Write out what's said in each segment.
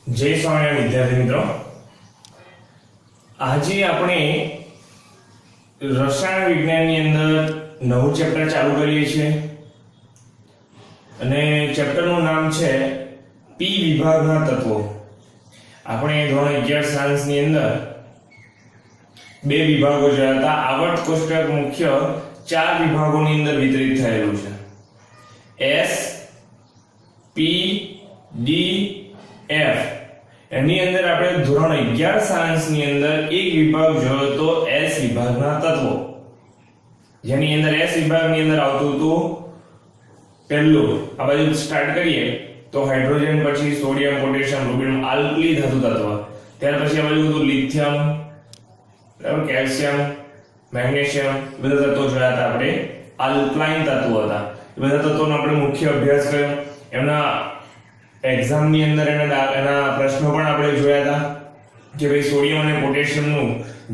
जय स्वामी विद्यार्थी मित्रों, आज આપણે રસાયણ વિજ્ઞાનની અંદર નવું ચેપ્ટર ચાલુ કરીએ છીએ અને ચેપ્ટરનું નામ છે પી વિભાગના તત્વો। આપણે ધોરણ 11 સાયન્સની અંદર બે વિભાગો જોયા હતા। આવર્ત કોષ્ટક મુખ્ય ચાર વિભાગોની અંદર વિતરિત થયેલું છે। એસ પી ડી એફ એની અંદર આપણે ધોરણ 11 સાયન્સ ની અંદર એક વિભાગ જોયો તો એસ વિભાગના તત્વો, જેની અંદર એસ વિભાગની અંદર આવતું હતું પહેલું આ બાજુ સ્ટાર્ટ કરીએ તો હાઇડ્રોજન, પછી સોડિયમ, પોટેશિયમ, રૂબિડિયમ, આલ્કલી ધાતુ તત્વ, ત્યાર પછી આ બાજુ હતું લિથિયમ, બરાબર, કેલ્શિયમ, મેગ્નેશિયમ, બધા તત્વો જોયા હતા આપણે। આલ્કલાઇન તત્વો હતા, એ બધા તત્વોનો આપણે મુખ્ય અભ્યાસ કર્યો। એમના एग्जाम ની અંદર એના પ્રશ્નો પણ આપણે જોયા હતા કે ભાઈ સોડિયમ અને પોટેશિયમ નું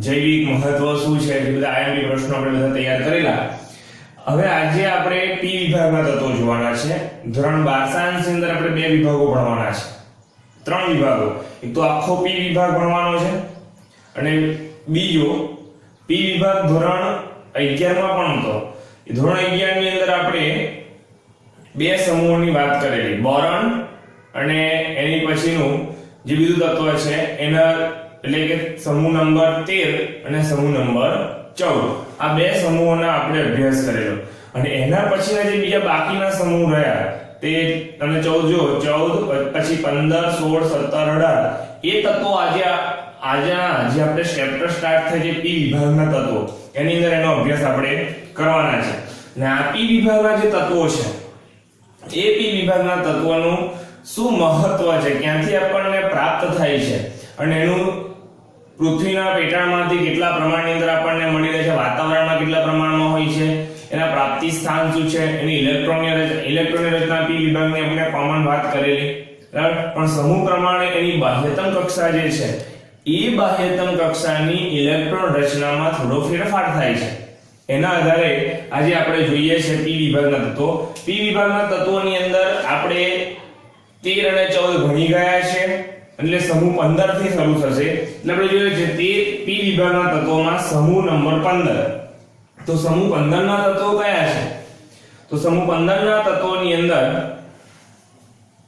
જૈવિક મહત્વ શું છે, એ બધા આઈએમપી પ્રશ્નો આપણે બધા તૈયાર કરેલા। હવે આજે આપણે પી વિભાગના તત્વો જોવાના છે। ધોરણ 12 સાયન્સ ની અંદર આપણે બે વિભાગો ભણવાના છે, ત્રણ વિભાગો। એક તો આખો પી વિભાગ ભણવાનો છે અને બીજો પી વિભાગ ધોરણ 11 માં પણ હતો। ધોરણ 11 ની અંદર આપણે બે સમૂહોની વાત કરેલી, બોરોન અને એની પછીનું જે બીજું તત્વ છે એના એટલે કે સમૂહ નંબર 13 અને સમૂહ નંબર 14, આ બે સમૂહોના આપણે અભ્યાસ કરેલો। અને એના પછીના જે બીજા બાકીના સમૂહ રહ્યા તે તમે 14 જો 14 પછી 15 16 17 18 એ તત્વો આજે આપણે ચેપ્ટર સ્ટાર્ટ થાય છે પી વિભાગના તત્વો, એની અંદર એનો અભ્યાસ આપણે કરવાના છે। અને આ પી વિભાગના જે તત્વો છે એ પી વિભાગના તત્વોનું શું મહત્વ છે, ક્યાંથી આપણને પ્રાપ્ત થાય છે અને એનું પૃથ્વીના પેટાળમાંથી કેટલા પ્રમાણની અંદર આપણને મળી રહે છે, વાતાવરણમાં કેટલા પ્રમાણમાં હોય છે, એના પ્રાપ્તિ સ્થાન શું છે, એની ઇલેક્ટ્રોનની રચના પી વિભાગની આપણે કોમન વાત કરેલી, બરાબર। પણ સમૂહ પ્રમાણે એની બાહ્યતમ કક્ષા જે છે એ બાહ્યતમ કક્ષાની ઇલેક્ટ્રોન રચનામાં થોડો ફેરફાર થાય છે। એના આધારે આજે આપણે જોઈએ છે પી વિભાગના તત્વો। પી વિભાગના તત્વોની અંદર આપણે 13 અને 14 ભણી ગયા છે, એટલે સમૂહ 15 થી શરૂ થશે। એટલે આપણે જોઈએ છે તે પી વિભાગના તત્વોમાં સમૂહ નંબર 15। તો સમૂહ 15 ના તત્વો કયા છે? તો સમૂહ 15 ના તત્વોની અંદર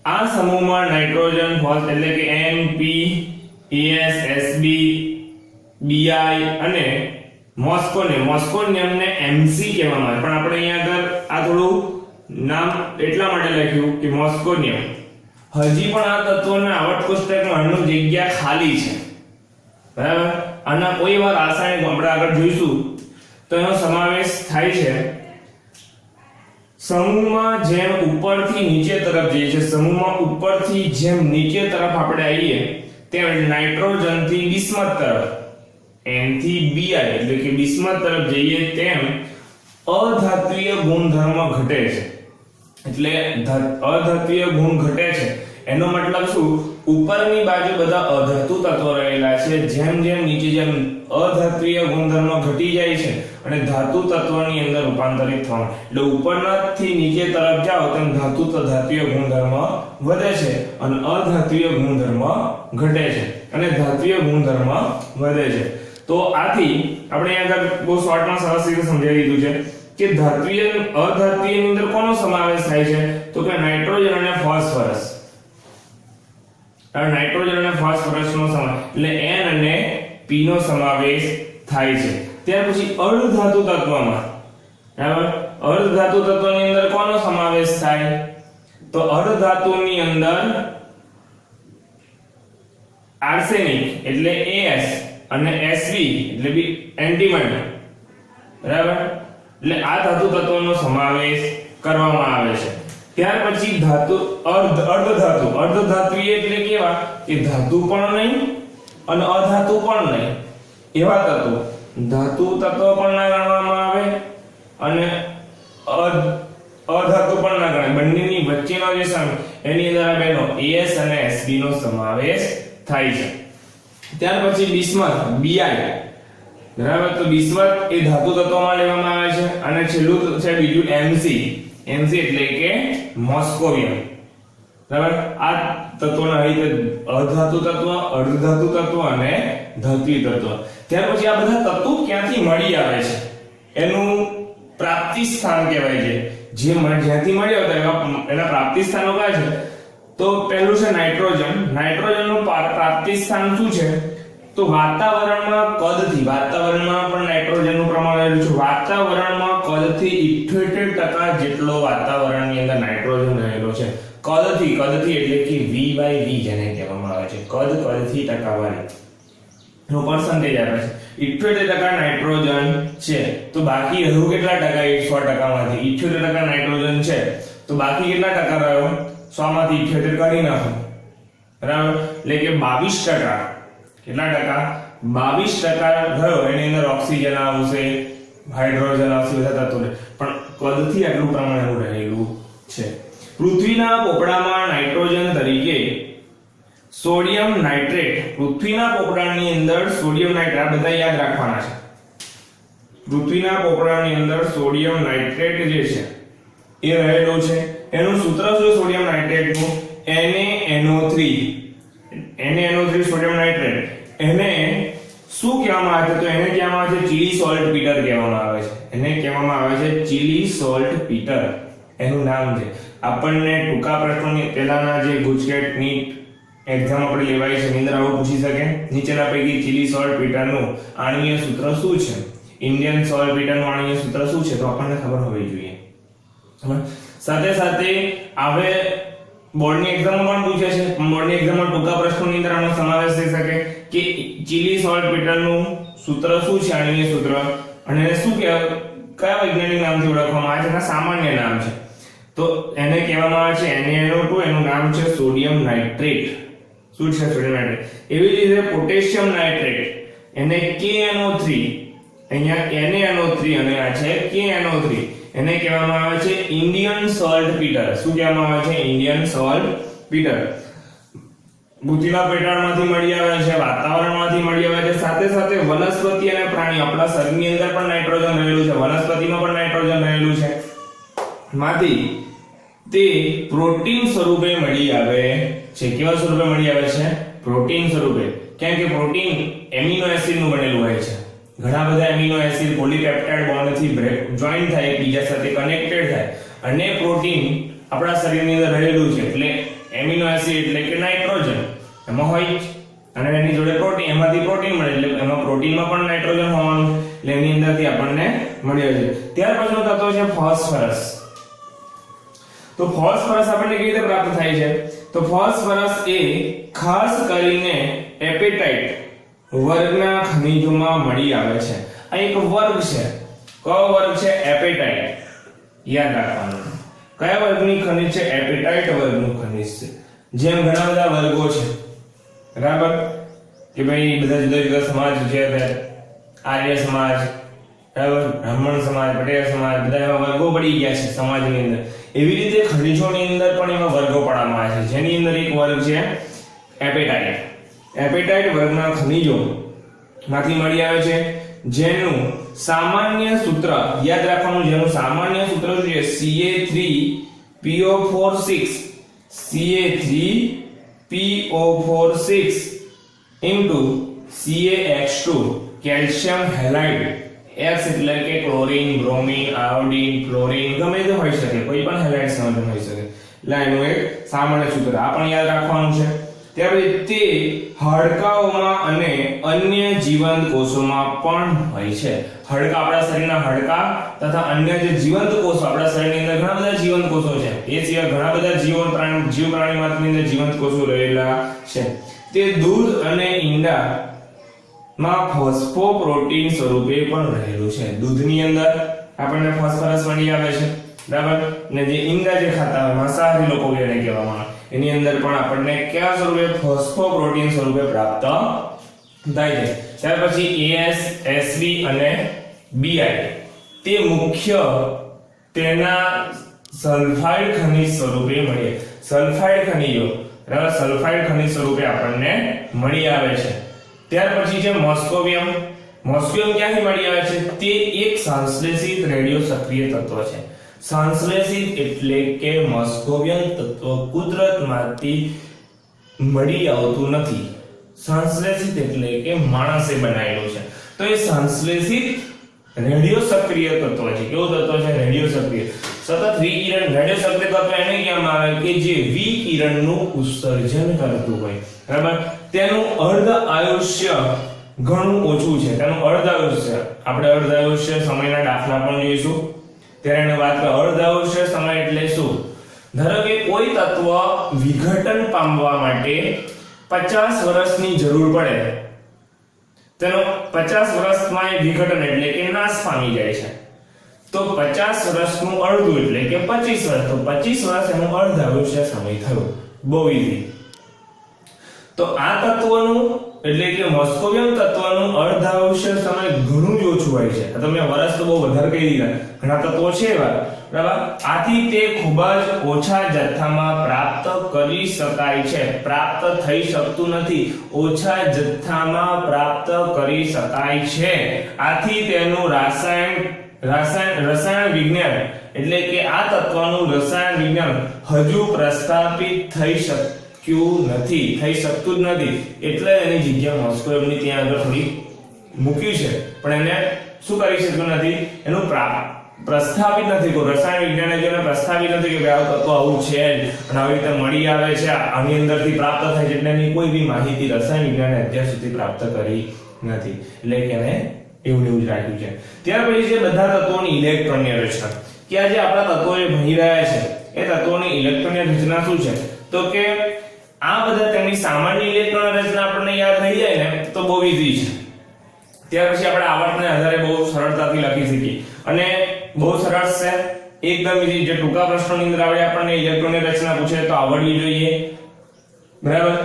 આ સમૂહમાં નાઇટ્રોજન, ફોસ્ફરસ એટલે કે N P S Sb Bi અને મોસ્કોનિયમને Mc કહેવામાં આવે, પણ આપણે અહીંયા આગળ આ થોડું નામ એટલા માટે લખ્યું કે મોસ્કોનિયમ। હજી પણ આ તત્વોના આવર્ત કોષ્ટકમાં અણુ જગ્યા ખાલી છે, બરાબર। આના કોઈ વાર રાસાયણિક આપણે આગળ જોઈશું તો એનો સમાવેશ થાય છે। સમૂહમાં જેમ ઉપરથી નીચે તરફ જઈએ છે, સમૂહમાં ઉપરથી જેમ નીચે તરફ આપણે આવીએ તેમ નાઇટ્રોજન થી બિસ્મથ તરફ, N થી Bi એટલે કે બિસ્મથ તરફ જઈએ તેમ અધાત્વીય ગુણધર્મ ઘટે છે। એટલે અધાત્વીય ગુણ ઘટે છે એનો મતલબ શું? ઉપરની બાજુ બધા અધાતુ તત્વો રહેલા છે, જેમ જેમ નીચે જેમ અધાત્વીય ગુણધર્મ ઘટી જાય છે અને ધાતુ તત્વની અંદર રૂપાંતરિત થવાનું, એટલે ઉપરથી નીચે તરફ જાઓ તેમ ધાત્વીય ગુણધર્મ વધે છે અને અધાત્વીય ગુણધર્મ ઘટે છે અને ધાત્વીય ગુણધર્મ વધે છે। તો આથી આપણે આગળ બહુ શોર્ટમાં સરસ રીતે સમજાવી દીધું છે કે ધાત્વીય અધાત્વીયની અંદર કોનો સમાવેશ થાય છે? તો કે નાઇટ્રોજન અને ફોસ્ફરસ। આ નાઇટ્રોજન અને ફોસ્ફરસનો સમાવેશ એટલે N અને P નો સમાવેશ થાય છે। ત્યાર પછી અર્ધધાતુ તત્વમાં, બરાબર, અર્ધધાતુ તત્વની અંદર કોનો સમાવેશ થાય? તો અર્ધધાતુની અંદર આર્સેનિક એટલે As અને Sb એટલે બી એન્ટીમની, બરાબર, એટલે આ ધાતુ તત્વોનો સમાવેશ કરવામાં આવે છે। ત્યાર પછી ધાતુ અર્ધધાતુય એટલે કેવા કે ધાતુ પણ નહીં અને અધાતુ પણ નહીં એવા તત્વો, ધાતુ તત્વ પણ ના ગણવામાં આવે અને અધાતુ પણ ના ગણાય, બંનેની વચ્ચેનો જે સમૂહ એની અંદર આ બેનો As અને Sb નો સમાવેશ થાય છે। ત્યાર પછી બિસ્મથ Bi, બરાબર, તો બિસ્મથ એ ધાતુ તત્વમાં લેવામાં આવે છે અને છેલ્લું છે બીજું Mc એટલે કે મોસ્કોવિયમ, બરાબર। આ તત્વોના રીતે અધાતુ તત્વ, અર્ધધાતુ તત્વ અને ધાત્વિક તત્વ. ત્યાર પછી આ બધા તત્વો ક્યાંથી મળી આવે છે એનું પ્રાપ્તિ સ્થાન કહેવાય છે. જે જ્યાંથી મળી આવતા એના પ્રાપ્તિ સ્થાનો કયા છે? તો પહેલું છે નાઇટ્રોજન. નાઇટ્રોજનનું પ્રાપ્તિ સ્થાન શું છે? તો વાતાવરણમાં કદથી, વાતાવરણમાં પણ નાઇટ્રોજનનું પ્રમાણ રહેલું છે. વાતાવરણમાં કદથી 78% જેટલો વાતાવરણની અંદર નાઇટ્રોજન રહેલો છે. કદથી એટલે કે V/V જેને કહેવામાં આવે છે. કદથી ટકાવારી નો પર્સન્ટેજ આપે છે. 78% નાઇટ્રોજન છે. તો બાકી રહ્યું કેટલા ટકા? 100% માંથી 78% નાઇટ્રોજન છે. તો બાકી કેટલા ટકા રહ્યો? 100 માંથી 78 કાઢી નાખો, બરાબર, એટલે કે 22%. કેટલા ટકા? 22% રહ્યો. એની અંદર ઓક્સિજન આવશે, હાઇડ્રોજન આવશે, બધા તત્વો. પણ કદથી આટલું પ્રમાણ રહેલું છે. પૃથ્વીના પોપડામાં નાઇટ્રોજન તરીકે સોડિયમ નાઇટ્રેટ. પૃથ્વીના પોપડાની અંદર સોડિયમ નાઇટ્રેટ, આ બધા યાદ રાખવાના છે. પૃથ્વીના પોપડાની અંદર સોડિયમ નાઇટ્રેટ જે છે એ રહેલો છે. એનું સૂત્ર શું છે sodium નાઇટ્રેટનું? NaNO3. NaNO3 sodium nitrate. એને શું કહેવામાં આવે છે? તો એને કહેવામાં આવે છે ચીલી સોલ્ટ પીટર કહેવામાં આવે છે. એને કહેવામાં આવે છે ચીલી સોલ્ટ પીટર, એનું નામ છે. આપણને ટૂંકા પ્રશ્નોની પહેલાના જે ગુજકેટ નીટ એક્ઝામ આપણે લેવાય છે એની અંદર આવું પૂછી શકે, નીચેના પૈકી ચીલી સોલ્ટ પીટરનું આણ્વીય સૂત્ર શું છે? ઇન્ડિયન સોલ્ટ પીટરનું આણ્વીય સૂત્ર શું છે? તો આપણને ખબર હોવી જોઈએ. સાથે સાથે હવે બોર્ડની એક્ઝામમાં પણ પૂછે છે. બોર્ડની એક્ઝામમાં ટૂંકા પ્રશ્નોની અંદર આનો સમાવેશ થઈ શકે કે ચીલી સોલ્ટ પીટરનું સૂત્ર શું છે, આણ્વીય સૂત્ર, અને એને શું કહેવાય, કયા વૈજ્ઞાનિક નામથી ઓળખવામાં આવે છે? એના સામાન્ય નામ છે. તો એને કહેવામાં આવે છે NaNO2. એનું નામ છે સોડિયમ નાઇટ્રેટ. શું છે? Sodium nitrate. એવી જ રીતે પોટેશિયમ નાઇટ્રેટ, એને KNO3. અહીંયા NaNO3 અને આ છે KNO3. એને કહેવામાં આવે છે ઇન્ડિયન સોલ્ટ પીટર. શું કહેવામાં આવે છે? Indian salt Peter. પૃથ્વીના પેટાળમાંથી મળી આવે છે, વાતાવરણમાંથી મળી આવે છે. સાથે સાથે વનસ્પતિ અને પ્રાણી, આપણા શરીરની અંદર પણ નાઇટ્રોજન રહેલું છે, વનસ્પતિમાં પણ નાઇટ્રોજન રહેલું છે. માંથી તે પ્રોટીન સ્વરૂપે મળી આવે છે. કેવા સ્વરૂપે મળી આવે છે? પ્રોટીન સ્વરૂપે. કેમ કે પ્રોટીન એમિનો એસિડ નું બનેલું હોય છે. ઘણા બધા એમિનો એસિડ પોલીપેપ્ટાઇડ બોન્ડથી જોઈન થાય, એકબીજા સાથે કનેક્ટેડ થાય, અને પ્રોટીન આપણા શરીરની અંદર રહેલું છે. એટલે એમિનો એસિડ એટલે કે નાઇટ્રોજન એમાં હોય, અને એની જોડે પ્રોટીન, એમાંથી પ્રોટીન મળે, એટલે એમાં પ્રોટીનમાં પણ નાઇટ્રોજન હોવાનું, એટલે એની અંદરથી આપણને મળી આવે છે. ત્યાર પછીનો તત્વ છે ફોસ્ફરસ. તો ફોસ્ફરસ આપણને કેવી રીતે પ્રાપ્ત થાય છે? તો ફોસ્ફરસ એ ખાસ કરીને એપેટાઇટ વર્ગના ખનિજોમાં મળી આવે છે. આ એક વર્ગ છે. કયો વર્ગ છે? એપેટાઇટ. યાદ રાખવાનું. કયા વર્ગની ખનિજ છે? એપેટાઇટ વર્ગનું ખનિજ છે. જેમ ઘણા બધા વર્ગો છે, બરાબર, કે ભાઈ બધા જુદા જુદા સમાજ છે, આર્ય સમાજ, બરાબર, બ્રાહ્મણ સમાજ, પટેલ સમાજ, બધા એવા વર્ગો પડી ગયા છે સમાજની અંદર. એવી રીતે ખનિજોની અંદર પણ એવા વર્ગો પાડવામાં આવે છે, જેની અંદર એક વર્ગ છે એપેટાઇટ. એપેટાઇટ વર્ગના ખનિજો માંથી મળી આવે છે, જેનું સામાન્ય સૂત્ર યાદ રાખવાનું. જેનું સામાન્ય સૂત્ર શું છે? Ca3PO4 Ca3PO4 CaX2 calcium halide. X એટલે કે ક્લોરીન, બ્રોમીન, આયોડીન, ફ્લોરીન, ગમે તે હોઈ શકે, કોઈ પણ હેલાઇડ સંયોજન હોઈ શકે. લાઈનનું એક સામાન્ય સૂત્ર આ પણ યાદ રાખવાનું છે. ત્યાર પછી તે હાડકાઓમાં અને અન્ય જીવંત કોષોમાં પણ હોય છે. હાડકા, આપણા શરીરના હાડકા તથા અન્ય જે જીવંત કોષો, આપણા શરીરની અંદર ઘણા બધા જીવંત કોષો છે. એ સિવાય ઘણા બધા જીવ પ્રાણી માત્રની અંદર જીવંત કોષો રહેલા છે. તે દૂધ અને ઈંડા માં ફોસ્ફોપ્રોટીન સ્વરૂપે પણ રહેલું છે. દૂધની અંદર આપણને ફોસ્ફરસ મળી આવે છે, બરાબર, અને જે ઈંડા જે ખાતા હોય, માંસાહારી લોકો એને કહેવામાં આવે, એની અંદર પણ આપણને કયા સ્વરૂપે? ફોસ્ફોપ્રોટીન સ્વરૂપે પ્રાપ્ત થાય છે. ત્યાર પછી AS, SB અને BI તે મુખ્ય તેના સલ્ફાઇડ ખનિજ સ્વરૂપે મળે. સલ્ફાઇડ ખનિજો, બરાબર, સલ્ફાઇડ ખનિજ સ્વરૂપે આપણને મળી આવે છે. ત્યાર પછી છે મોસ્કોવિયમ. મોસ્કોવિયમ ક્યાંથી મળી આવે છે? તે એક સંશ્લેષિત રેડિયો સક્રિય તત્વ છે. સંશ્લેષિત એટલે કે મોસ્કોવિયમ તત્વ કુદરતમાંથી મળી આવતું નથી. સંશ્લેષિત એટલે કે માણસે બનાવેલું છે. તો એ સંશ્લેષિત રેડિયો સક્રિય તત્વ છે. કેવું તત્વ છે? રેડિયો સક્રિય. સતત વિકિરણ રેડિયો સક્રિય તત્વ એને કહેવામાં આવે કે જે વિકિરણનું ઉત્સર્જન કરતું હોય. બરાબર? તેનું અર્ધ આયુષ્ય ઘણું ઓછું છે. તેનું અર્ધ આયુષ્ય, આપણે અર્ધ આયુષ્ય સમયના દાખલા પણ જોઈશું ત્યારે એને વાત કરીએ. અર્ધ આયુષ્ય સમય એટલે શું? ધારો કે કોઈ તત્વ વિઘટન પામવા માટે 50 વર્ષની જરૂર પડે, તેનો 50 વર્ષમાં એ વિઘટન એટલે કે નાશ પામી જાય છે. તો 50 વર્ષનું અડધું એટલે કે 25 વર્ષ. તો 25 વર્ષ એનું અર્ધ આયુષ્ય સમય થયો. બહુ ઈઝી. તો આ તત્વનું એટલે કે મોસ્કોવિયમ તત્વનું અર્ધ આયુષ્ય સમય ઘણું જ ઓછું હોય છે. તમે વર્ષ તો બહુ વધારે કહી દીધા, ઘણા તત્વો છે એવા, બરાબર? આથી તે ખૂબ જ ઓછા જથ્થામાં પ્રાપ્ત કરી શકાય છે. પ્રાપ્ત થઈ શકતું નથી, ઓછા જથ્થામાં પ્રાપ્ત કરી શકાય છે. આથી તેનું રસાયણ વિજ્ઞાન એટલે કે આ તત્વનું રસાયણ વિજ્ઞાન હજુ પ્રસ્થાપિત થઈ શકતું જ નથી. એટલે એની જગ્યા મોસ્કોવિયમની ત્યાં આગળ થોડી મૂકી છે, પણ એને શું કરી શકતું નથી? એનું પ્રસ્થાપિત નથી. કોઈ રસાયણ વિજ્ઞાને જેને પ્રસ્થાપિત નથી કે આ તત્વ આવું છે અને આવી રીતે મળી આવે છે, આની અંદરથી પ્રાપ્ત થાય છે, એટલે એની કોઈ બી માહિતી રસાયણ વિજ્ઞાને અત્યાર સુધી પ્રાપ્ત કરી નથી. એટલે કે એને એવું જ રાખ્યું છે. ત્યાર પછી છે બધા તત્વોની ઇલેક્ટ્રોનની રચના. કે આજે આપણા તત્વો જે ભણી રહ્યા છે એ તત્વોની ઇલેક્ટ્રોનની રચના શું છે? તો કે આ બધા તેમની સામાન્ય ઇલેક્ટ્રોન રચના આપણને યાદ રહી જાય ને તો બહુ ઈઝી છે. ત્યાર પછી આપણે આવર્તને આધારે બહુ સરળતાથી લખી શકીએ અને બહુ સરળ છે, એકદમ ઈઝી. જે ટૂંકા પ્રશ્નોની અંદર આવે આપણને ઇલેક્ટ્રોનની રચના પૂછે તો આવડવી જોઈએ. બરાબર?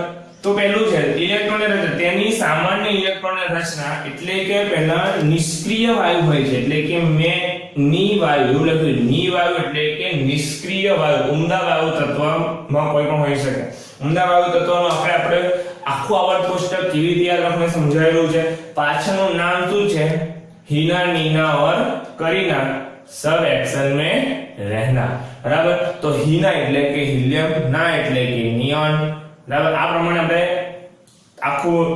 તો પહેલું છે ઇલેક્ટ્રોનની રચના. તેની સામાન્ય ઇલેક્ટ્રોનની રચના એટલે કે પહેલા નિષ્ક્રિય વાયુ હોય છે, એટલે કે ની વાયુ એવું લખ્યું. ની વાયુ એટલે કે નિષ્ક્રિય વાયુ. ઉમદા વાયુ તત્વમાં કોઈ પણ હોઈ શકે. ઉમદા વાયુ તત્વનો આપણે આખું આવર્ત કોષ્ટક કેવી રીતે યાદ રાખવું સમજાવેલું છે. પાછળનું નામ શું છે? हीना नीना और करीना सब एक्शन में रहना. बराबर? तो हीना એટલે કે હિલિયમ, ના એટલે કે નિયોન. બરાબર? આ પ્રમાણે આપણે આખું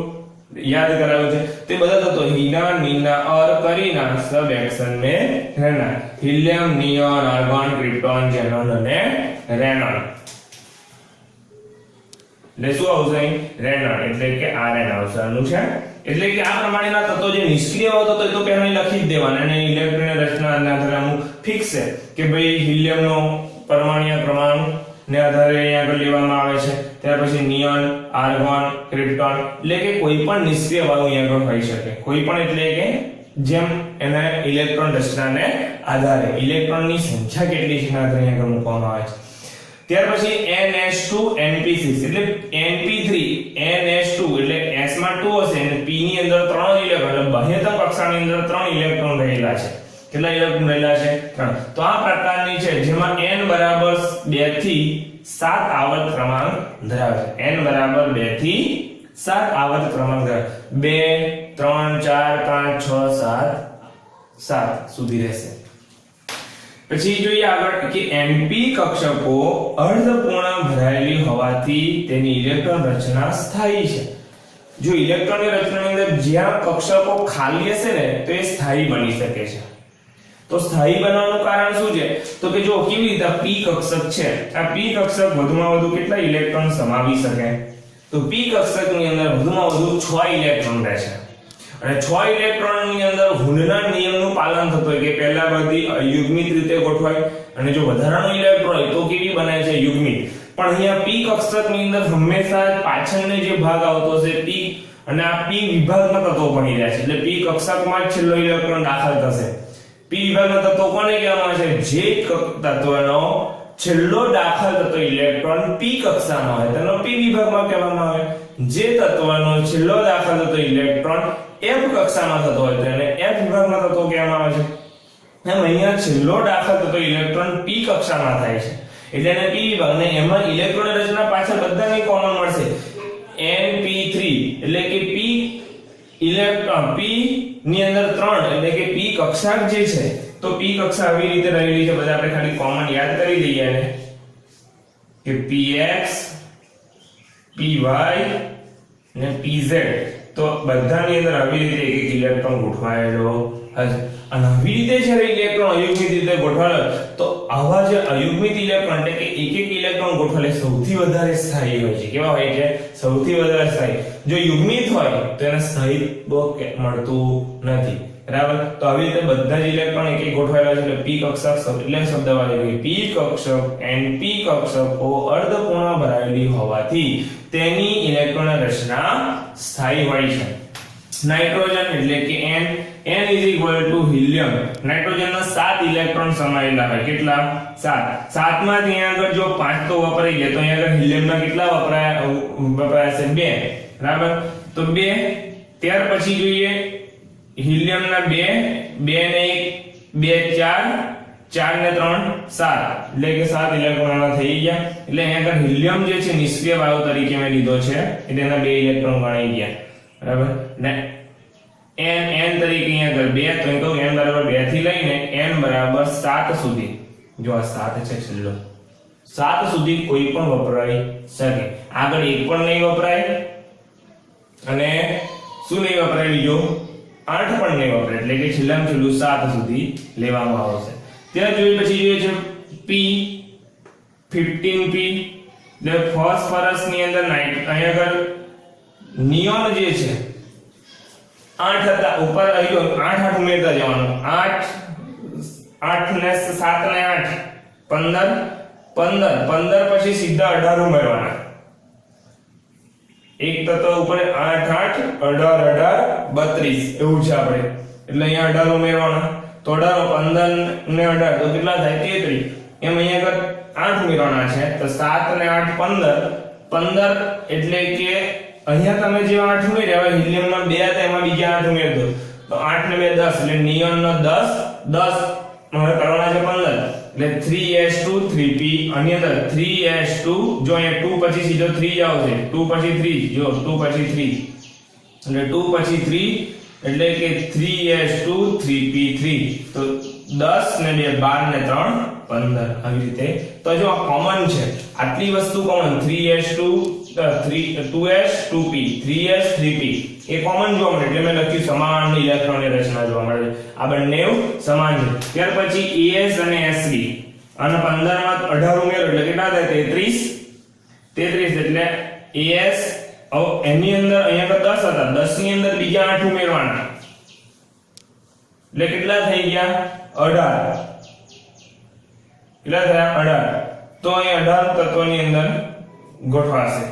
याद करावे છે. તે બધા તત્વો हीना नीना और करीना सब एक्शन में रहना. Helium, neon, argon, krypton, xenon અને रेनॉन. એટલે શું આવશે? રેનોન એટલે કે આરએન આવશે આનું છે. એટલે કે આ પ્રમાણેના તત્વો જે નિષ્ક્રિય હોતો તો એ તો પહેલા લખી જ દેવાના અને ઇલેક્ટ્રોનની રચનાના આધારે અમુક ફિક્સ છે કે ભાઈ હિલિયમનો પરમાણુય ક્રમાંક ને આધારે અહીંયા આગળ લેવામાં આવે છે. ત્યાર પછી નિયોન, આર્ગોન, ક્રિપ્ટોન એટલે કે કોઈ પણ નિષ્ક્રિય વાયુ અહીંયા આગળ હોઈ શકે. કોઈ પણ એટલે કે જેમ એના ઇલેક્ટ્રોન રચનાને આધારે ઇલેક્ટ્રોનની સંખ્યા કેટલી છે એના આધારે અહીંયા આગળ મૂકવામાં આવે છે. ત્યાર પછી NH2 NP6 એટલે NP3 NH2 એટલે S માં 2 હશે અને P ની અંદર 3 ઇલેક્ટ્રોન એટલે બાહ્યતમ કક્ષાની અંદર 3 ઇલેક્ટ્રોન રહેલા છે. કેટલા ઇલેક્ટ્રોન રહેલા છે? 3. તો આ પ્રકારની છે જેમાં n બરાબર 2 થી 7 આવર્ત ક્રમાંક ધરાવે છે. n બરાબર 2 થી 7 આવર્ત ક્રમાંક ધરાવે. 2 3 4 5 6 7 સુધી રહેશે. પછી જોઈએ આગળ કે NP કક્ષકો અર્ધપૂર્ણ ભરાયેલી હોવાથી તેની ઇલેક્ટ્રોન રચના સ્થાયી છે. જો ઇલેક્ટ્રોનની રચનાની અંદર જ્યાં કક્ષકો ખાલી હશે ને તો એ સ્થાયી બની શકે છે. તો સ્થાયી બનવાનું કારણ શું છે? તો કે જો કેવી રીતે P કક્ષક છે, આ P કક્ષક વધુમાં વધુ કેટલા ઇલેક્ટ્રોન સમાવી શકે? તો P કક્ષકની અંદર વધુમાં વધુ 6 ઇલેક્ટ્રોન રહેશે. અને 6 ઇલેક્ટ્રોનની અંદર હુનના નિયમનું પાલન થતું હોય કે પહેલા બધી યુગ્મિત રીતે ગોઠવાય અને જો વધારાનો ઇલેક્ટ્રોન હોય તો કેવી બને છે? યુગ્મિત. પણ અહીંયા P કક્ષકની અંદર હંમેશા પાછળનો જે ભાગ આવતો છે P અને આ P વિભાગના તત્વો બની રહ્યા છે. એટલે P કક્ષકમાં જ છેલ્લો ઇલેક્ટ્રોન દાખલ થશે. P વિભાગના તત્વો કોને કહેવામાં આવે છે? જે તત્વનો છેલ્લો દાખલ થતો ઇલેક્ટ્રોન P કક્ષામાં હોય તેનો P વિભાગમાં કહેવામાં આવે. જે તત્વનો છેલ્લો દાખલ થતો ઇલેક્ટ્રોન F કક્ષામાં થતો હોય તો એને F વિભાગના તત્વો કહેવામાં આવે છે. એમ અહીંયા છેલ્લો દાખલ થતો ઇલેક્ટ્રોન P કક્ષામાં થાય છે એટલે એને P વિભાગ. અને એમાં ઇલેક્ટ્રોનની રચના પાછળ બધાને કોમન મળશે NP3 એટલે કે P ઇલેક્ટ્રોન P ની અંદર 3 એટલે કે P કક્ષાક જે છે તો P કક્ષા આવી રીતે રહેલી છે. બધા આપણે ખાલી કોમન યાદ કરી દઈએ એને કે px py ને pz તો બધાની અંદર આવી રીતે એક એક ઇલેક્ટ્રોન ગોઠવાયેલો હશે અને આવી રીતે જ્યારે ઇલેક્ટ્રોન અયુગ્મિત રીતે ગોઠવાયેલો તો આવા જે અયુગ્મિત ઇલેક્ટ્રોન એટલે કે એક એક ઇલેક્ટ્રોન ગોઠવાયેલા સૌથી વધારે સ્થાયી હોય છે કેવા હોય છે સૌથી વધારે સ્થાયી જો યુગ્મિત હોય તો એને સ્થાયિત્વ મળતું નથી બરાબર તો આવી રીતે બધા જ ઇલેક્ટ્રોન એક એક ગોઠવાયેલા છે એટલે p કક્ષક એટલે શબ્દ વાળેલી p કક્ષક np કક્ષકો અર્ધપૂર્ણ ભરાયેલી હોવાથી તેની ઇલેક્ટ્રોન રચના સ્થાયી હોય છે નાઇટ્રોજન એટલે કે n हीलियम નાઇટ્રોજનના 7 ઇલેક્ટ્રોન સમાયેલા હોય કેટલા 7 7 માં ત્યાં આગળ જો 5 તો વપરાઈ ગયા તો અહીંયા આગળ હિલિયમના કેટલા વપરાયા છે 2 બરાબર તો 2 ત્યાર પછી જોઈએ હિલિયમના 2 2 ને 1 2 4 4 ને 3 7 એટલે કે 7 ઇલેક્ટ્રોન થઈ ગયા એટલે અહીંયા આગળ હિલિયમ જે છે નિષ્ક્રિય વાયુ તરીકે મેં લીધો છે એટલે એના 2 ઇલેક્ટ્રોન ગણાઈ ગયા બરાબર ને n તરીકે અહીંયા આગળ 2 તો કહું n બરાબર 2 થી લઈને n બરાબર 7 સુધી જો આ 7 છે છેલ્લો 7 સુધી કોઈ પણ વપરાઈ શકે આગળ એક પણ નહીં વપરાય અને શું નહીં વપરાય બીજો 8 પણ નહીં વપરાય એટલે કે છેલ્લામાં છેલ્લું 7 સુધી લેવામાં આવશે ત્યાર જોઈએ પછી જોઈએ છે p 15p એટલે ફોસ્ફરસ ની અંદર અહીંયા આગળ નિયોન જે છે 8 હતા ઉપર આવ્યો 8 8 ઉમેરતા જવાનું 8 ને 7 ને 8 15 પછી સીધા 18 ઉમેરવાના એક તત્વ ઉપર 8 8 18 32 એવું છે આપણે એટલે અહીંયા 18 ઉમેરવાના તો 18 15 ને 18 તો કેટલા થાય 33 એમ અહીંયા આગળ 8 ઉમેરવાના છે તો 7 ને 8 15 એટલે કે અહીંયા તમે જે 8 ઉમેર્યા હવે હિલિયમના 2 હતા એમાં બીજા 8 ઉમેર દો તો 8 ને 2 10 એટલે નિયોનનો 10 મારે કરવાના છે 15 એટલે 3s2 3p આની અંદર 3s2 જો અહીંયા 2 પછી સીધો 3 આવશે 2 પછી 3 જો 2 પછી 3 એટલે 2 પછી 3 એટલે કે 3s2 3p3 તો 10 ને 2 12 ને 3 15 આવી રીતે તો જો આ કોમન છે આટલી વસ્તુ common 3s2 2s 2p 3s 3p એ કોમન જોવા મળે એટલે મેં લખ્યું સમાન ઇલેક્ટ્રોનની રચના જોવા મળે આ બંને સમાન છે ત્યાર પછી as અને sb અને 15 માં 18 ઉમેરો એટલે કેટલા થાય 33 એટલે as એની અંદર અહીંયા 10 હતા 10 ની અંદર બીજા 8 ઉમેરવાના એટલે કેટલા થઈ ગયા 18 કેટલા થયા 18 તો અહીં 18 તત્વોની અંદર ગોઠવાશે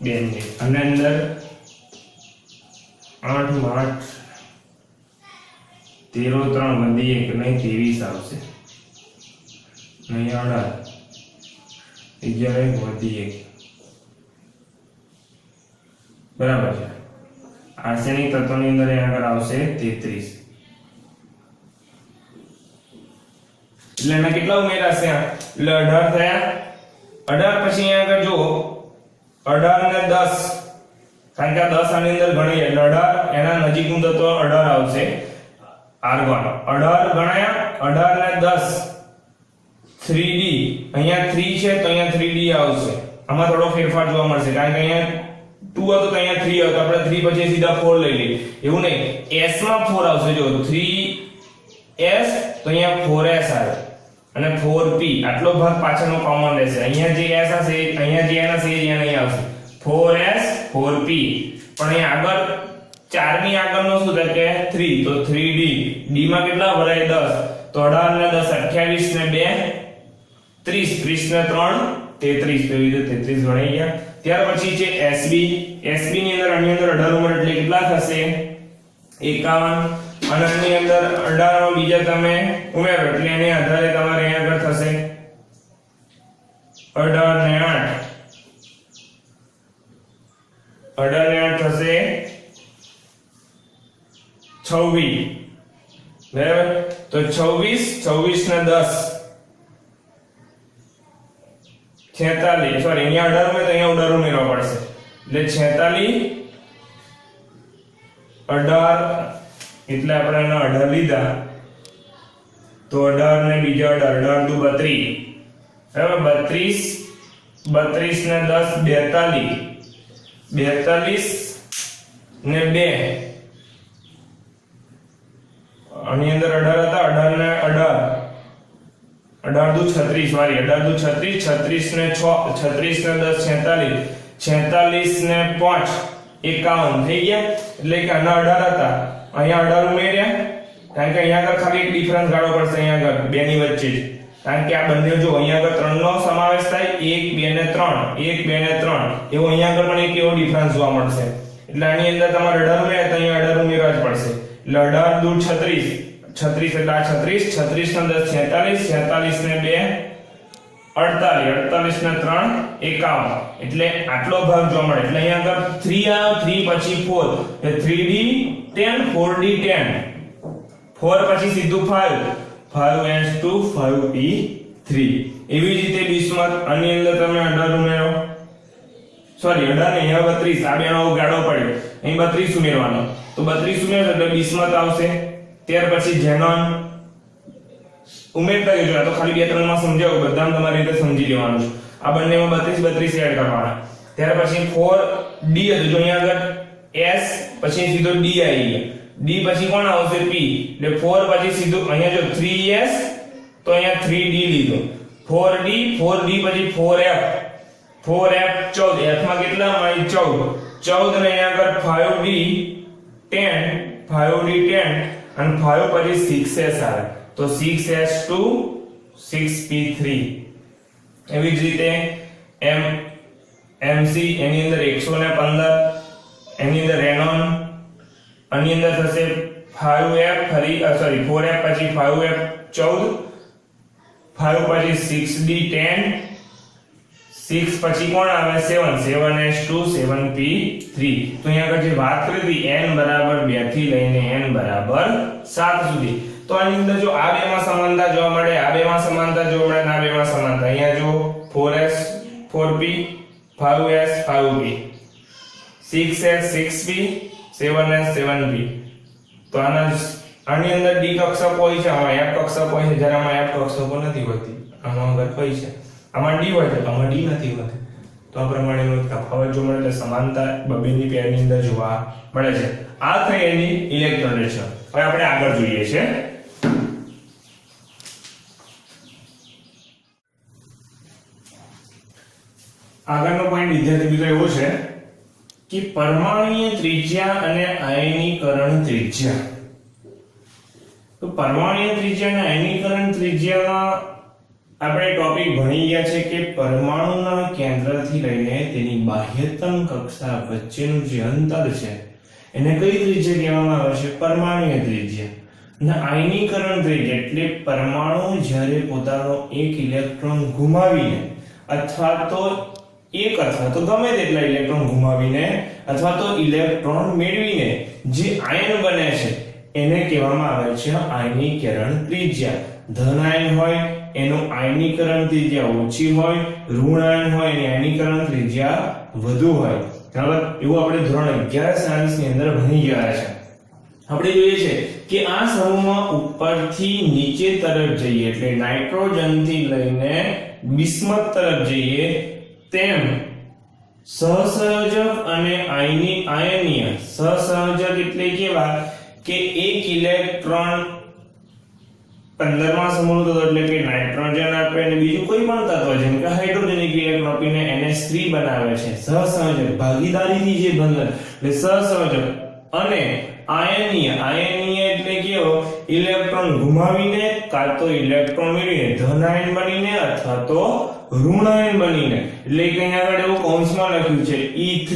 બેનની અને અંદર 8 માં 8 13 3 વધી 1 નહીં 23 આવશે નહીં 18 11 વધી 1 બરાબર છે આર્સેનિક તત્વની અંદર અહીં આગળ આવશે 33 એટલે એના કેટલા ઉમેરાશે એટલે 18 થયા 18 પછી અહીં આગળ જો 18 ને 10 કારણ કે આ 10 આની અંદર ગણી એટલે 18 એના નજીકનું તત્વ 18 આવશે આર્ગોન 18 ગણાયા 18 ને 10 3d અહીંયા 3 છે તો અહીંયા 3d આવશે આમાં થોડો ફેરફાર જોવા મળશે કારણ કે અહીંયા 2 હતો તો અહીંયા 3 હતો આપણે 3 પછી સીધા 4 લઈ લઈએ એવું નહીં s માં 4 આવશે જો 3s તો અહીંયા 4s આવે અને 4p આટલો ભાગ પાછળનો કોમન રહેશે અહીંયા જે s હશે અહીંયા જે n હશે એ અહીં આવશે 4s 4p પણ અહીં આગળ 4 ની આગળનો શું થાય કે 3 તો 3d d માં કેટલા ભરાય 10 તો 18 ને 10 28 ને 2 30 30 ને 3 33 તો એ રીતે 33 ગણાઈ ગયા ત્યાર પછી છે sb ની અંદર આની અંદર 18 ઉમેર એટલે કેટલા થશે 51 અને આની અંદર 18 નો બીજા તમે ઉમેરો એટલે એની આધારે તમારે અહીં આગળ થશે 18 ને 8 18 ને 8 થશે 26 બરાબર તો 26 ને 10 46 સોરી અહીંયા 18 માં તો અહીંયા 18 ઉમેરવા પડશે એટલે 46 18 એટલે આપણે એનો 18 લીધા તો 18 ને બીજા 18 18 દુ 32 બરાબર 32 32 ને 10 42 ને 2 આની અંદર 18 હતા 18 ને 18 દુ 36 સોરી 18 દુ 36 36 ને 6 36 ને 10 46 ને 5 51 થઈ ગયા એટલે કે આના 18 હતા અહીંયા 18 ઉમેર્યા કારણ કે અહીંયા આગળ ખાલી એક ડિફરન્સ ગાળો પડશે અહીંયા આગળ બે ની વચ્ચે જ કારણ કે આ બંને જો અહીંયા આગળ 3 નો સમાવેશ થાય 1 2 ને 3 1 2 ને 3 એવો અહીંયા આગળ પણ એક એવો ડિફરન્સ જોવા મળશે એટલે આની અંદર તમારે 18 ઉમેર્યા તો અહીંયા 18 ઉમેરવા જ પડશે એટલે 18 દુ 36 36 એટલે આ 36 36 ને 10 46 46 ને 2 48 48 ને 3 51 એટલે આટલો ભાગ જોવા મળે એટલે અહીંયા આગળ 3 આવે 3 પછી 4 એટલે 3d 10 4d 10 4 પછી સીધું 5 5s2 5p3 એવી જ રીતે બિસ્મત આની અંદર તમે 18 ઉમેરો સોરી 18 ને અહીંયા 32 આ બેનો ગાડો પડ્યો અહીં 32 ઉમેરવાનો તો 32 ઉમેરો એટલે બિસ્મત આવશે ત્યાર પછી ઝેનોન ઉમેરતા જજો તો ખાલી 2 3 માં સમજાવું બધાને તમારી રીતે સમજી લેવાનું છે આ બંનેમાં 32 32 એડ કરવાના ત્યાર પછી 4d હતું જો અહીંયા આગળ s પછી સીધો d આવી ગયો d પછી કોણ આવશે p એટલે 4 પછી સીધું અહીંયા જો 3s તો અહીંયા 3d લીધો 4d 4d પછી 4f 14 f માં કેટલા મળી 14 ને અહીંયા આગળ 5d 10 5d 10 અને 5 પછી 6s આવે તો 6s2 6p3 એવી જ રીતે mc એની અંદર 115 એની અંદર રેનોન આની અંદર થશે 5f ફરી સોરી 4f પછી 5f 14 5 પછી 6d 10 6 પછી કોણ આવે 7 7s2 7p3 તો અહીંયા આગળ જે વાત કરી હતી n બરાબર 2 થી લઈને n બરાબર 7 સુધી તો આની અંદર જો આ બેમાં સમાનતા જોવા મળે આ બેમાં સમાનતા જોવા મળે અને આ બેમાં સમાનતા અહીંયા જો 4s 4p 5s 5p 6s 6p 7s 7p તો આની અંદર d કક્ષક હોય છે આમાં f કક્ષક હોય છે જ્યારે આમાં f કક્ષકો નથી હોતી આમાં આગળ હોય છે આમાં d હોય છે આમાં d નથી હોતી તો આ પ્રમાણેનો તફાવત જો મળે એટલે સમાનતા બબેની પેરની અંદર જોવા મળે છે આ થઈ એની ઇલેક્ટ્રોન રેશિયો હવે આપણે આગળ જોઈએ છે આગળનો પોઈન્ટ વિદ્યાર્થી મિત્રો એવો છે કે પરમાણુય ત્રિજ્યા અને આયનીકરણ ત્રિજ્યા તો પરમાણુય ત્રિજ્યા અને આયનીકરણ ત્રિજ્યામાં આપણે ટોપિક ભણી ગયા છે કે પરમાણુના કેન્દ્રથી લઈને તેની બાહ્યતમ કક્ષા વચ્ચેનું જે અંતર છે એને કઈ ત્રિજ્યા કહેવામાં આવે છે પરમાણુય ત્રિજ્યા અને આયનીકરણ ત્રિજ્યા એટલે પરમાણુ જ્યારે પોતાનો એક ઇલેક્ટ્રોન ગુમાવીને અથવા તો ગમે તેટલા ઇલેક્ટ્રોન ગુમાવીને અથવા તો ઇલેક્ટ્રોન મેળવીને જે આયન બને છે એને કહેવામાં આવે છે આયનીકરણ ત્રિજ્યા ધન આયન હોય એનું આયનીકરણ ત્રિજ્યા ઓછી હોય ઋણ આયન હોય એની આયનીકરણ ત્રિજ્યા વધુ હોય બરાબર એવું આપણે ધોરણ 11 સાયન્સ ની અંદર ભણી ગયા છે આપણે જોઈએ છે કે આ સમૂહમાં ઉપરથી નીચે તરફ જઈએ એટલે નાઇટ્રોજન થી લઈને બિસ્મત તરફ જઈએ તેમ સહસંયોજક અને આયનીય સહસંયોજક એટલે કેવા કે એક ઇલેક્ટ્રોન 15માં સમૂહનું તત્વ એટલે કે નાઇટ્રોજન આપે અને બીજું કોઈ પણ તત્વ જેમ કે હાઇડ્રોજનિક ઇલેક્ટ્રોન આપીને NH3 બનાવે છે સહસંયોજક ભાગીદારીથી જે બંધન એટલે સહસંયોજક અને આયનીય એટલે કેવો ઇલેક્ટ્રોન ગુમાવીને કાં તો ઇલેક્ટ્રોન મેળવીને ધન આયન બનીને અથવા તો ઋણ આયન બનીને એટલે કે અહીંયા આગળ એવું કૌંસમાં લખ્યું છે E3+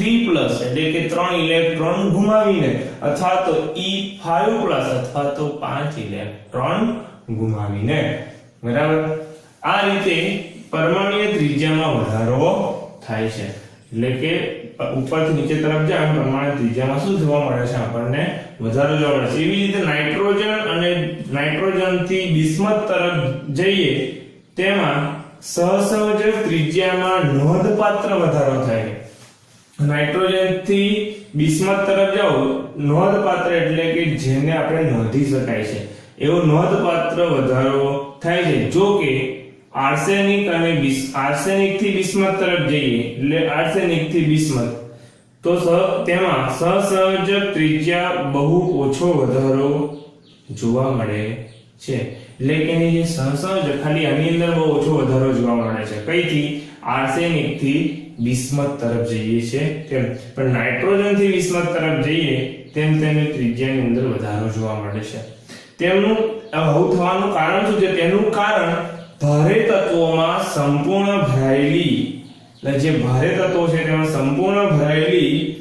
એટલે કે 3 ઇલેક્ટ્રોન ગુમાવીને અથવા તો E5+ અથવા તો 5 ઇલેક્ટ્રોન ગુમાવીને બરાબર આ રીતે પરમાણુય ત્રિજ્યામાં વધારો થાય છે એટલે કે ઉપરથી નીચે તરફ જાય પરમાણુ ત્રિજ્યામાં શું જોવા મળે છે આપણને વધારો જોવા મળે છે એવી રીતે નાઇટ્રોજન અને નાઇટ્રોજન થી બિસ્મત તરફ જઈએ તેમાં સહસંયોજક ત્રિજ્યામાં નોંધપાત્ર વધારો થાય નાઇટ્રોજન થી બિસ્મત તરફ જાઓ નોંધપાત્ર એટલે કે જેને આપણે નોંધી શકાય છે એવો નોંધપાત્ર વધારો થાય છે જો કે આર્સેનિક અને આર્સેનિક થી બિસ્મથ તરફ જઈએ એટલે આર્સેનિક થી બિસ્મથ તો તેમાં સહસંયોજક ત્રિજ્યા બહુ ઓછો વધારો જોવા મળે છે એટલે કે જે સહસંયોજક ખાલી આની અંદર બહુ ઓછો વધારો જોવા મળે છે કઈથી આર્સેનિક થી બિસ્મથ તરફ જઈએ છે તેમ પણ નાઇટ્રોજન થી બિસ્મથ તરફ જઈએ તેમ તેની ત્રિજ્યાની અંદર વધારો જોવા મળે છે તેમનું આવું થવાનું કારણ શું છે તેનું કારણ ભારે તત્વોમાં સંપૂર્ણ ભરાયેલી એટલે જે ભારે તત્વો છે તેમાં સંપૂર્ણ ભરાયેલી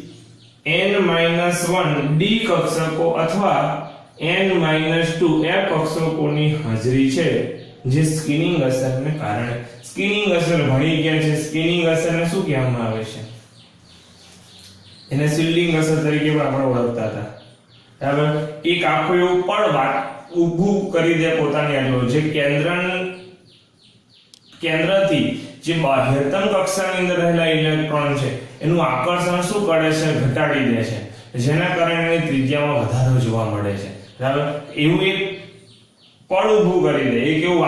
n-1 d કક્ષકો અથવા n-2 f કક્ષકોની હાજરી છે જે સ્કિનિંગ અસરને કારણે સ્કિનિંગ અસર ભણી ગયા છે સ્કિનિંગ અસરને શું કહેવામાં આવે છે એને શિલ્ડિંગ અસર તરીકે પણ આપણે ઓળખતા હતા બરાબર એક આખો એવું પડ ઊભું કરી દે પોતાની આજુબાજુ જે કેન્દ્રથી જે બાહ્યતમ કક્ષાની અંદર રહેલા ઇલેક્ટ્રોન છે એનું આકર્ષણ શું કરે છે ઘટાડી દે છે જેના કારણે એની ત્રિજ્યામાં વધારો જોવા મળે છે બરાબર એવું એક પડ ઊભું કરી દે એક એવું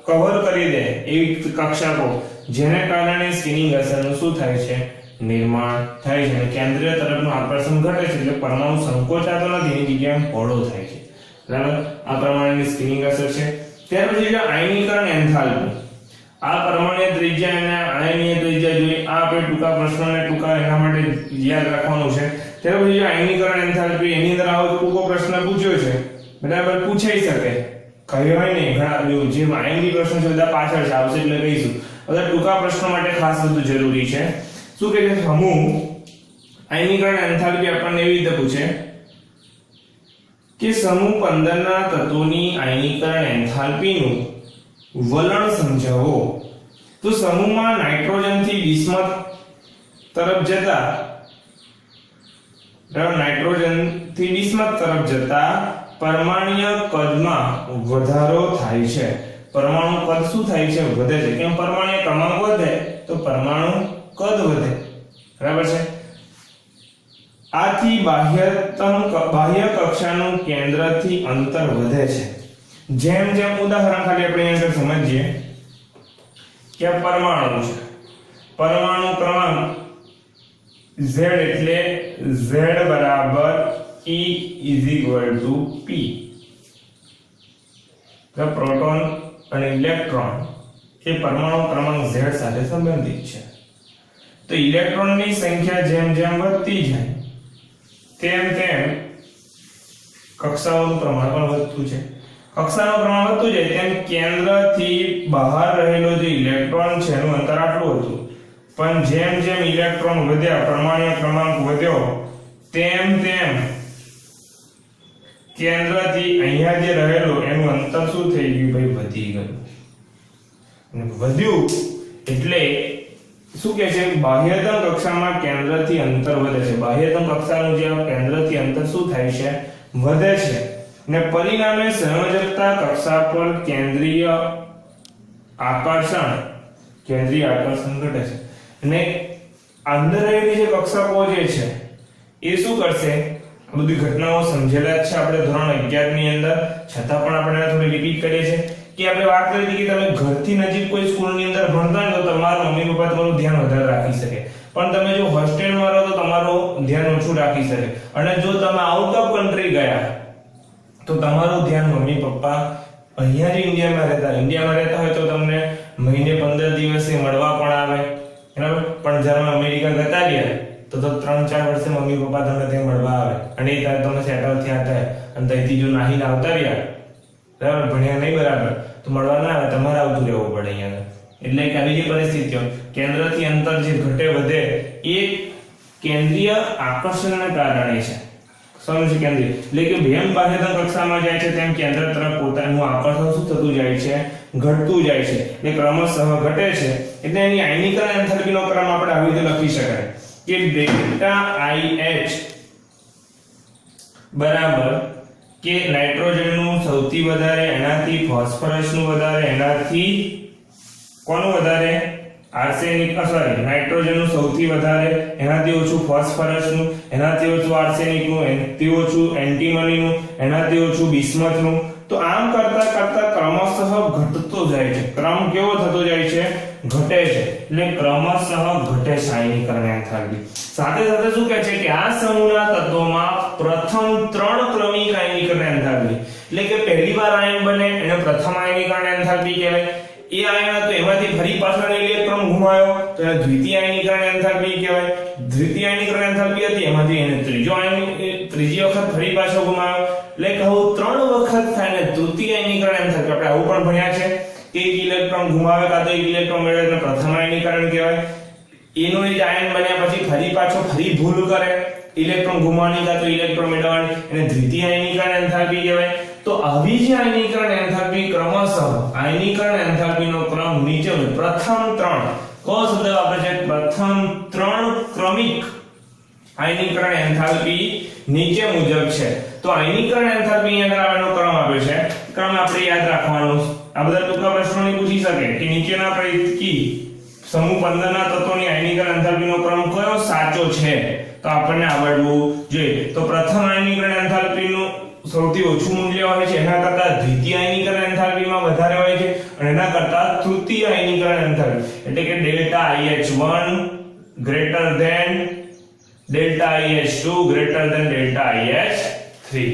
કવર કરી દે એવી કક્ષાકો જેના કારણે સ્કિનિંગ અસરનું શું થાય છે નિર્માણ થાય છે અને કેન્દ્રીય તરફનું આકર્ષણ ઘટે છે એટલે પરમાણુ સંકોચાતો નથી એની જગ્યાએ પહોળો થાય છે બરાબર આ પ્રમાણેની સ્કિનિંગ અસર છે ત્યાર પછી જો આયનીકરણ એન્થાલ્પી આ પરમાણુ ત્રિજ્યા અને આયનીય ત્રિજ્યા જોઈ આ આપણે ટૂંકા પ્રશ્નોને ટૂંકા એના માટે યાદ રાખવાનું છે ત્યાર પછી જો આયનીકરણ એન્થાલ્પી એની અંદર આવો ટૂંકો પ્રશ્ન પૂછ્યો છે બરાબર પૂછાઈ શકે કહેવાય નહીં ઘણા જે આયનીય પ્રશ્નો છે બધા પાછળ આવશે એટલે કહીશું બધા ટૂંકા પ્રશ્નો માટે ખાસ બધું જરૂરી છે શું કહે છે સમૂહ આયનીકરણ એન્થાલ્પી આપણને એવી રીતે પૂછે કે સમૂહ 15 ના તત્વોની આયનીકરણ એન્થાલ્પીનું વલણ સમજાવો તો સમૂહમાં નાઇટ્રોજન થી બિસ્મથ તરફ જતા પરમાણ્વીય કદમાં વધારો થાય છે પરમાણુ કદ શું થાય છે વધે છે કેમ પરમાણ્વીય ક્રમાંક વધે તો પરમાણુ કદ વધે બરાબર છે આથી બાહ્ય કક્ષાનું કેન્દ્રથી અંતર વધે છે જેમ જેમ ઉદાહરણ ખાલી આપણે અહીંયા સમજીએ કે પરમાણુ છે પરમાણુ ક્રમાંક Z એટલે Z બરાબર E P તો પ્રોટોન અને ઇલેક્ટ્રોન એ પરમાણુ ક્રમાંક Z સાથે સંબંધિત છે તો ઇલેક્ટ્રોનની સંખ્યા જેમ જેમ વધતી જાય તેમ તેમ કક્ષાઓનું પ્રમાણ પણ વધતું છે કક્ષાનું પ્રમાણ વધતું જાય તેમ કેન્દ્રથી બહાર રહેલો જે ઇલેક્ટ્રોન છે એનું અંતર આટલું હતું પણ જેમ જેમ ઇલેક્ટ્રોન વધ્યા પરમાણુ ક્રમાંક વધ્યો તેમ તેમ કેન્દ્રથી અહીંયા જે રહેલો એનું અંતર શું થઈ ગયું ભાઈ વધી ગયું અને વધ્યું એટલે શું કહે છે બાહ્યતમ કક્ષામાં કેન્દ્રથી અંતર વધે છે બાહ્યતમ કક્ષાનું જે કેન્દ્રથી અંતર શું થાય છે વધે છે ને પરિણામે સંયોજકતા કક્ષા પર કેન્દ્રીય આકર્ષણ ઘટે છે અને અંદર રહેલી જે કક્ષાઓ જે છે એ શું કરશે આ બધી ઘટનાઓ સમજેલા છે આપણે ધોરણ 11 ની અંદર છતાં પણ આપણે થોડી રિપીટ કરીએ છીએ કે આપણે વાત કરી હતી કે તમે ઘરથી નજીક કોઈ સ્કૂલની અંદર ભણતા હોય તો તમારા મમ્મી પપ્પા તમારું ધ્યાન વધારે રાખી શકે પણ તમે જો હોસ્ટેલમાં રહો તો તમારું ધ્યાન ઓછું રાખી શકે અને જો તમે આઉટ ઓફ કન્ટ્રી ગયા તો તમારું ધ્યાન મમ્મી પપ્પા અહીંયા જ ઇન્ડિયામાં રહેતા હોય તો તમને મહિને 15 દિવસે મળવા પણ આવે બરાબર પણ જ્યારે અમેરિકા જતા રહ્યા તો 3-4 વર્ષે મમ્મી પપ્પા તમને ત્યાં મળવા આવે અને એ ત્યારે તમે સેટલ થયા હતા અને ત્યાંથી જો નાહીને આવતા રહ્યા બરાબર ભણ્યા નહીં બરાબર તો મળવા ના આવે તમારે આવતું રહેવું પડે અહીંયા એટલે કે આવી જે પરિસ્થિતિઓ કેન્દ્રથી અંતર જે ઘટે વધે એ કેન્દ્રીય આકર્ષણના કારણે છે સમજ કેન્દ્રીય એટલે કે જેમ બાહ્યતમ કક્ષામાં જાય છે તેમ કેન્દ્ર તરફ પોતાનું આકર્ષણ શું થતું જાય છે ઘટતું જાય છે એટલે ક્રમશઃ ઘટે છે એટલે એની આયનીકરણ એન્થાલ્પીનો ક્રમ આપણે આવી રીતે લખી શકાય કે ડેલ્ટા IH બરાબર કે નાઇટ્રોજનનું સૌથી વધારે એનાથી ફોસ્ફરસનું વધારે એનાથી કોનું વધારે આર્સેનિક નાઇટ્રોજનનું સૌથી વધારે એનાથી ઓછું ફોસ્ફરસનું એનાથી ઓછું આર્સેનિકનું એનાથી ઓછું એન્ટીમનીનું એનાથી ઓછું બિસ્મથનું તો આમ કરતા કરતા ક્રમશઃ ઘટતો જાય છે. ક્રમ કેવો થતો જાય છે? ઘટે છે. એટલે ક્રમશઃ ઘટે છે આયનીકરણ એન્થાલ્પી. સાથે સાથે શું કહે છે કે આ સમૂહના તત્વોમાં પ્રથમ 3 ક્રમિક આયનીકરણ એન્થાલ્પી, એટલે કે પહેલી વાર આયન બને એને પ્રથમ આયનીકરણ એન્થાલ્પી કહેવાય. એ આયન હતો એમાંથી ફરી પાછળ ઇલેક્ટ્રોન ઘુમાયો તો એને દ્વિતીય આયનીકરણ એન્થાલ્પી કહેવાય. દ્વિતીય આયનીકરણ એન્થાલ્પી હતી એમાંથી એને ત્રીજી વખત ફરી પાછો ઘુમાયો, એટલે કહું 3 વખત થાય ને તૃતીય આયનીકરણ એન્થાલ્પી. આપણે આવું પણ ભણ્યા છે કે એક ઇલેક્ટ્રોન ઘુમાવે કાં તો એક ઇલેક્ટ્રોન મેળવે એટલે પ્રથમ આયનીકરણ કહેવાય. એનો એ આયન બન્યા પછી ફરી પાછો ભૂલ કરે ઇલેક્ટ્રોન ઘુમાવવાની કાં તો ઇલેક્ટ્રોન મેળવવાની, એને દ્વિતીય આયનીકરણ એન્થાલ્પી કહેવાય. તો આવી જે આયનીકરણ એન્થાલ્પી ક્રમશઃ આયનીકરણ એન્થાલ્પીનો ક્રમ નીચે પ્રથમ 3 કયો શબ્દ વાપરે છે? પ્રથમ 3 ક્રમિક આયનીકરણ એન્થાલ્પી નીચે મુજબ છે. તો આયનીકરણ એન્થાલ્પી અહીંયા આવેલો ક્રમ આપ્યો છે. ક્રમ આપણે યાદ રાખવાનો. આ બધા ટૂંકા પ્રશ્નોની પૂછી શકે કે નીચેના પૈકી સમૂહ 15 ના તત્વોની આયનીકરણ એન્થાલ્પીનો ક્રમ કયો સાચો છે? તો આપણને આવડવું જોઈએ. તો પ્રથમ આયનીકરણ એન્થાલ્પીનું સૌથી ઓછું મૂલ્ય હોય છે, એના કરતા દ્વિતીય આયનીકરણ એન્થાલ્પીમાં વધારે હોય છે અને એના કરતા તૃતીય આયનીકરણ એન્થાલ્પી એટલે કે delta IH1 greater than delta IH2 greater than delta IH3.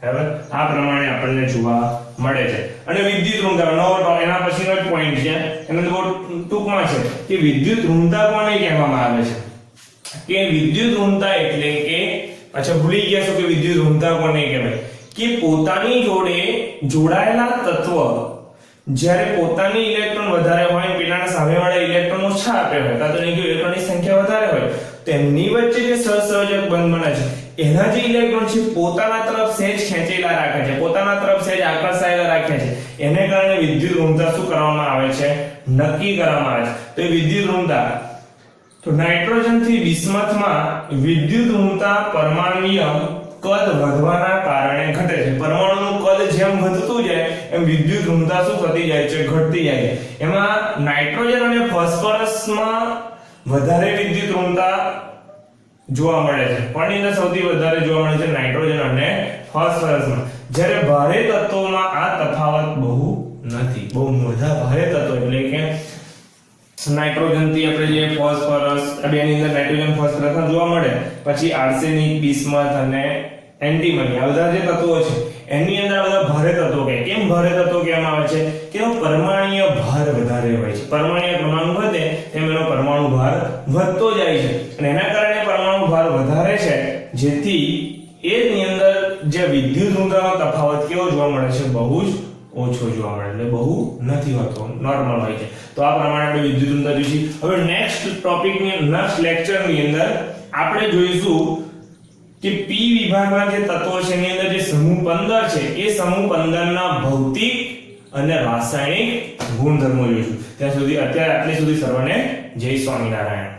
બરાબર? આ પ્રમાણે આપણને જોવા મળે છે. અને વિદ્યુત ઋણતા એના પછીનો જ પોઈન્ટ છે, એનો બહુ ટૂંકમાં છે કે વિદ્યુત ઋણતા કોને કહેવામાં આવે છે? કે વિદ્યુત ઋણતા એટલે કે અચ્છા ભૂલી ગયા છો કે વિદ્યુત ઋણતા કોને કહેવાય? કે પોતાની જોડે જોડાયેલા તત્વ જ્યારે પોતાની ઇલેક્ટ્રોન વધારે હોય પેલાના સામેવાળા ઇલેક્ટ્રોન ઓછા આપે હોય કાં તો ઇલેક્ટ્રોનની સંખ્યા વધારે હોય તેમની વચ્ચે જે સહસંયોજક બંધ બને છે એના જે ઇલેક્ટ્રોન છે પોતાના તરફ સહેજ ખેંચેલા રાખે છે, પોતાના તરફ સહેજ આકર્ષાયેલા રાખે છે, એને કારણે વિદ્યુત ઋણતા શું કરવામાં આવે છે? નક્કી કરવામાં આવે છે. તો એ વિદ્યુત ઋણતા તો નાઇટ્રોજન થી બિસ્મથમાં વિદ્યુત ઋણતા પરમાણુય કદ વધવાના કારણે ઘટે છે. પરમાણુનું કદ જેમ વધતું જાય એમ વિદ્યુત ઋણતા શું થતી જાય છે? ઘટતી જાય છે. એમાં નાઇટ્રોજન અને ફોસ્ફરસમાં વધારે વિદ્યુત ઋણતા જોવા મળે છે. પણ એને સૌથી વધારે જોવા મળે છે નાઇટ્રોજન અને ફોસ્ફરસમાં. જ્યારે ભારે તત્વોમાં આ તફાવત બહુ નથી. બહુ મોટા ભારે તત્વો એટલે કે નાઇટ્રોજન થી આપણે જે ફોસ્ફરસ આ બેની અંદર નાઇટ્રોજન ફોસ્ફરસ જોવા મળે, પછી આર્સેનિક બિસ્મથ અને એન્ટીમની આ બધા જે તત્વો છે એની અંદર આ બધા ભારે તત્વો કહે. કેમ ભારે તત્વો કહેવામાં આવે છે? કે પરમાણુય ભાર વધારે હોય છે. પરમાણુય પરમાણુ વધે તેમ એનો પરમાણુ ભાર વધતો જાય છે અને એના કારણે પરમાણુ ભાર વધારે છે, જેથી એની અંદર જે વિદ્યુત ઋણતાનો તફાવત કેવો જોવા મળે છે? બહુ જ ઓછો જોવા મળે, એટલે બહુ નથી હોતો, નોર્મલ હોય છે. તો આ પ્રમાણે આપણે વિદ્યુત ઋણતા જોઈશું. હવે નેક્સ્ટ ટોપિકની નેક્સ્ટ લેક્ચરની અંદર આપણે જોઈશું કે P વિભાગના જે તત્વો છે એની અંદર જે સમૂહ 15 છે એ સમૂહ 15 ના ભૌતિક અને રાસાયણિક ગુણધર્મો જોઈશું. ત્યાં સુધી અત્યારે આટલી સુધી સર્વને જય સ્વામિનારાયણ.